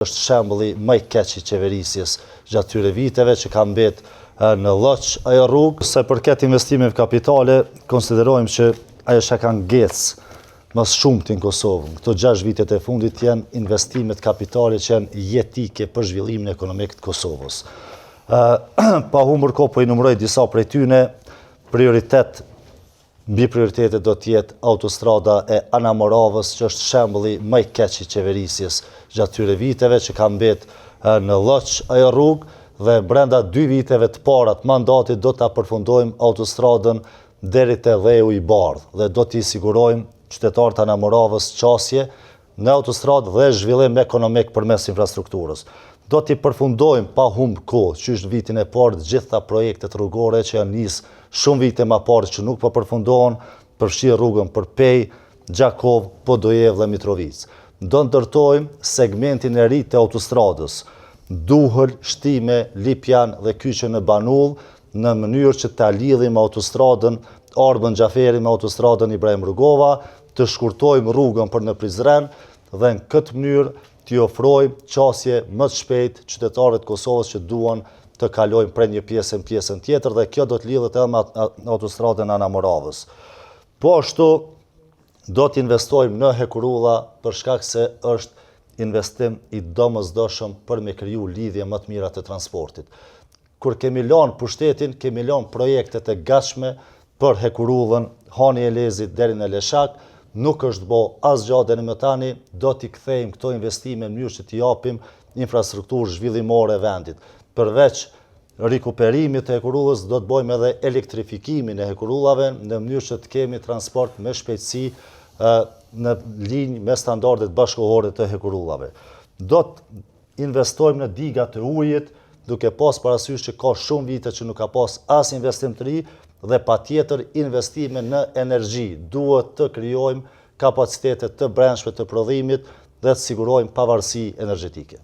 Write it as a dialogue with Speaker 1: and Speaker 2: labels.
Speaker 1: Është shembulli më i keq i qeverisjes gjatë tyre viteve që ka mbet në lloç ajo rrugë. Se përket investimeve kapitale, konsiderojmë që ajo që ka ngecë më shumë në Kosovë. Këto 6 vitet e fundit janë investimet kapitale që janë jetike për zhvillimin ekonomik të Kosovës. Pa humbur kohë po i numëroj disa prej tyne, mbi prioritetet do t'jetë autostrada e Anamoravës, që është shembulli më i keq i qeverisjes gjatë tyre viteve që ka mbet në lloç ajo rrugë, dhe brenda 2 viteve të para të mandatit do ta përfundojmë autostradën deri te Dheu i Bardhë dhe do t'i sigurojmë qytetarët e Anamoravës qasje në autostradë dhe zhvillim ekonomik përmes infrastrukturës. Do t'i përfundojmë pa humbur kohë, qysh në vitin e parë të gjitha projektet rrugore që janë nisë shumë vite më parë që nuk po përfundohen, përfshi rrugën Përpej, Gjakov, Podojev dhe Mitrovic. Do ndërtojmë segmentin e ri të autostradës, Duhur, Shtime, Lipjan dhe Kyçe në Banull, në mënyrë që ta lidhim autostradën Arbën Xhaferi me autostradën Ibrahim Rugova, të shkurtojmë rrugën për në Prizren dhe në këtë mënyrë t'i ofrojmë qasje më të shpejt qytetarët Kosovës që duan të kalojmë prej një pjesë në pjesën tjetër, dhe kjo do të lidhet edhe me autostradën Anamoravës. Po ashtu do të investojmë në Hekurulla për shkak se është investim i domosdoshëm për me kriju lidhje më të mira të transportit. Kur kemi lënë pushtetin, kemi lënë projektet e gatshme për Hekurullën, Hani Elezit deri në Leshak, nuk është bo asgjë deri më tani, do t'i kthejmë këto investime në mënyrë që t'i japim infrastrukturë zhvillimore vendit. Përveç rikuperimit të Hekurullës, do të bëjmë edhe elektrifikimin e Hekurullave në mënyrë që të kemi transport me shpejtësi në linjë me standardet bashkëkohore të Hekurullave. Do të investojmë në digat e ujit, duke pas parasysh që ka shumë vite që nuk ka pas as investim të ri, dhe patjetër investime në energji. Duhet të krijojmë kapacitete të brendshme të prodhimit dhe të sigurojmë pavarësi energjetike.